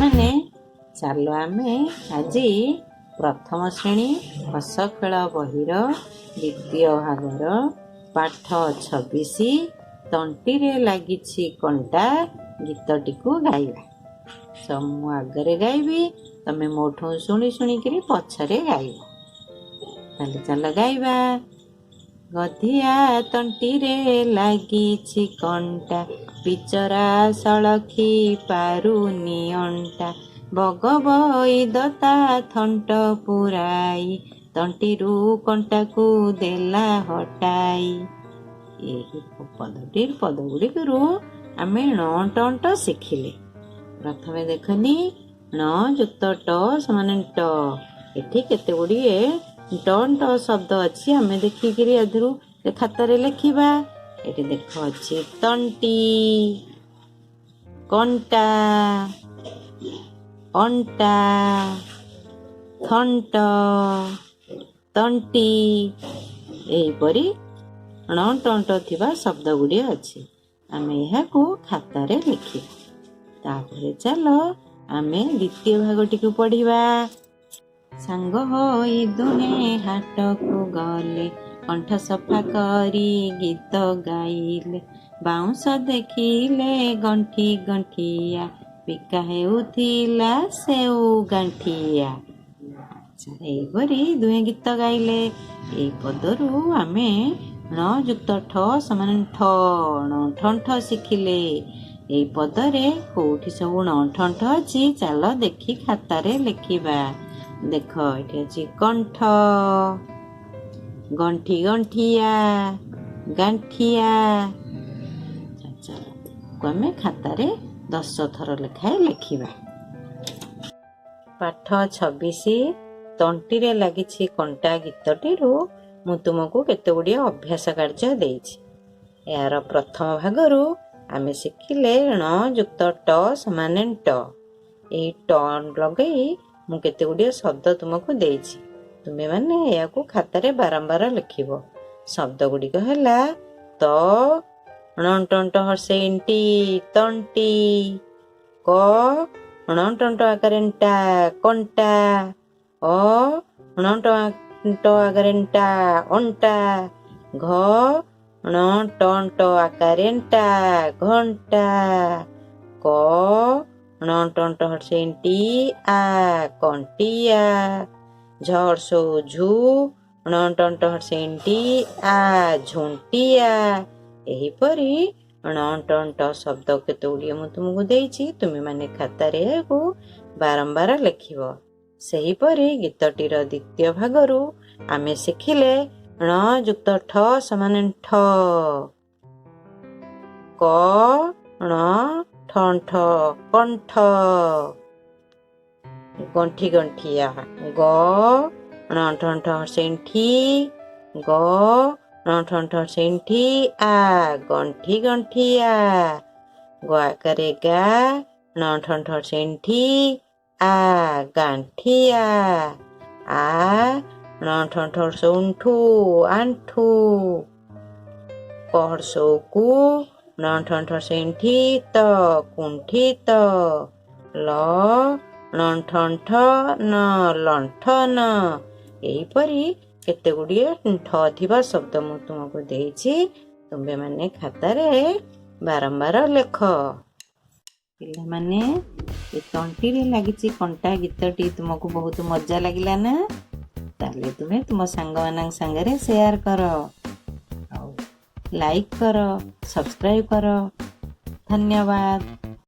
ପିଲାମାନେ ଚାଲ ଆମେ ଆଜି ପ୍ରଥମ ଶ୍ରେଣୀ ହସ ଖେଳ ବହିର ଦ୍ୱିତୀୟ ଭାଗର ପାଠ 26 ତଣ୍ଟିରେ ଲାଗିଛି କଣ୍ଟା ଗୀତଟିକୁ ଗାଇବା। ମୁଁ ଆଗରେ ଗାଇବି, ତମେ ମୋଠୁ ଶୁଣି ଶୁଣିକିରି ପଛରେ ଗାଇବ। ତାହେଲେ ଚାଲ ଗାଇବା। ଗଧିଆ ତଣ୍ଟିରେ ଲାଗିଛି କଣ୍ଟା, ବିଚରା ସଳଖି ପାରୁନି ଅଣ୍ଟା। ବଗ ବଇଦ ତା ଥଣ୍ଟ ପୁରାଇ, ତଣ୍ଟିରୁ କଣ୍ଟାକୁ ଦେଲା ହଟାଇ। ଏହି ପଦଗୁଡ଼ିକରୁ ଆମେ ଣ ଟଣ୍ଟ ଶିଖିଲେ। ପ୍ରଥମେ ଦେଖନି, ଣ ଯୁକ୍ତ ଟ ସମାନ ଟ। ଏଠି କେତେ ଗୁଡ଼ିଏ ଟଣ୍ଟ ଶବ୍ଦ ଅଛି, ଆମେ ଦେଖିକିରି ଏଥିରୁ ଖାତାରେ ଲେଖିବା। ଏଠି ଦେଖ ଅଛି ତଣ୍ଟି, କଣ୍ଟା, ଅଣ୍ଟା, ଥଣ୍ଟ, ତଣ୍ଟି, ଏହିପରି ଣ ଟଣ୍ଟ ଥିବା ଶବ୍ଦ ଗୁଡ଼ିଏ ଅଛି। ଆମେ ଏହାକୁ ଖାତାରେ ଲେଖିବା। ତାପରେ ଚାଲ ଆମେ ଦ୍ୱିତୀୟ ଭାଗଟିକୁ ପଢ଼ିବା। ସାଙ୍ଗ ହୋଇ ଦୁହେଁ ହାଟକୁ ଗଲେ, କଣ୍ଠ ସଫା କରି ଗୀତ ଗାଇଲେ। ବାଉଁଶ ଦେଖିଲେ ଗଣ୍ଠି ଗଣ୍ଠିଆ, ବିକା ହେଉଥିଲା ସେଉ ଗାଣ୍ଠିଆ। ଏହିପରି ଦୁହେଁ ଗୀତ ଗାଇଲେ। ଏହି ପଦରୁ ଆମେ ଣ ଯୁକ୍ତ ଠ ସମାନ ଠ, ଣ ଠଣ୍ଠ ଶିଖିଲେ। ଏହି ପଦରେ କୋଉଠି ସବୁ ଣ ଠଣ୍ଠ ଅଛି, ଚାଲ ଦେଖି ଖାତାରେ ଲେଖିବା। ଦେଖ, ଏଠି ଅଛି କଣ୍ଠ, ଗଣ୍ଠି ଗଣ୍ଠିଆ, ଗାଣ୍ଠିଆ। ଆମେ ଖାତାରେ 10 ଥର ଲେଖାଏଁ ଲେଖିବା। ପାଠ 26 ତଣ୍ଟିରେ ଲାଗିଛି କଣ୍ଟା ଗୀତଟିରୁ ମୁଁ ତୁମକୁ କେତେ ଗୁଡ଼ିଏ ଅଭ୍ୟାସ କାର୍ଯ୍ୟ ଦେଇଛି। ଏହାର ପ୍ରଥମ ଭାଗରୁ ଆମେ ଶିଖିଲେ ଣ ଯୁକ୍ତ ଟ ସମାନ ଟ। ଏହି ଟ ଲଗେଇ ମୁଁ କେତେ ଗୁଡ଼ିଏ ଶବ୍ଦ ତୁମକୁ ଦେଇଛି। ତୁମେମାନେ ଏହାକୁ ଖାତାରେ ବାରମ୍ବାର ଲେଖିବ। ଶବ୍ଦ ଗୁଡ଼ିକ ହେଲା ତ ଣ ଟଣ୍ଟ ହର୍ଷେଇଣ୍ଟି ତଣ୍ଟି, କ ଣ ଟଣ୍ଟ ଆକାରେ ଟା କଣ୍ଟା, ଅ ଣ ଟଣ୍ଟ ଆକାରେ ଟା ଅଣ୍ଟା, ଘ ଣ ଟଣ୍ଟ ଆକାରେ ଟା ଘଣ୍ଟା, କ ଣ ଟଣ୍ଟ ହର୍ଷେଇଣ୍ଟି ଆ କଣ୍ଟିଆ, ଝ ହର୍ଷଉ ଝୁ ଣ ଟଣ୍ଟ ହର୍ଷେଇଣ୍ଟି ଆ ଝୁଣ୍ଟିଆ। ଏହିପରି ଣ ଟଣ୍ଟ ଶବ୍ଦ କେତେ ଗୁଡ଼ିଏ ମୁଁ ତୁମକୁ ଦେଇଛି। ତୁମେମାନେ ଖାତାରେ ଏହାକୁ ବାରମ୍ବାର ଲେଖିବ। ସେହିପରି ଗୀତଟିର ଦ୍ୱିତୀୟ ଭାଗରୁ ଆମେ ଶିଖିଲେ ଣ ଯୁକ୍ତ ଠ ସମାନ ଠ, କ ଣ ଠଣ୍ଠ କଣ୍ଠ, ଗଣ୍ଠି ଗଣ୍ଠିଆ, ଗ ଣ ଠଣ୍ଠ ହର୍ଷେଇଣ୍ଠି, ଗ ଣ ଠଣ୍ଠ ହର୍ଷେଇଣ୍ଠି ଆ ଗଣ୍ଠି ଗଣ୍ଠିଆ, ଗ ଆକାରେ ଗା ଣ ଠଣ୍ଠ ହର୍ଷେଇଣ୍ଠି ଆ ଗାଣ୍ଠିଆ, ଆ ଣ ଠଣ୍ଠ ହର୍ଷଉଣ୍ଠୁ ଆଣ୍ଠୁ, କ ହର୍ଷଉ କୁ ଣ ଠଣ୍ଠ ହର୍ଷେଇଣ୍ଠି ତ କୁଣ୍ଠିତ, ଲ ଣ ଠଣ୍ଠ ନ ଲଣ୍ଠନ। ଏହିପରି କେତେ ଗୁଡ଼ିଏ ଠ ଥିବା ଶବ୍ଦ ମୁଁ ତୁମକୁ ଦେଇଛି। ତୁମେମାନେ ଖାତାରେ ବାରମ୍ବାର ଲେଖ। ପିଲାମାନେ, ଏ ତଣ୍ଟିରେ ଲାଗିଛି କଣ୍ଟା ଗୀତଟି ତୁମକୁ ବହୁତ ମଜା ଲାଗିଲା ନା? ତାହେଲେ ତୁମେ ତୁମ ସାଙ୍ଗମାନଙ୍କ ସାଙ୍ଗରେ ସେୟାର କର, ଆଉ ଲାଇକ୍ କର, ସବସ୍କ୍ରାଇବ୍ କର। ଧନ୍ୟବାଦ।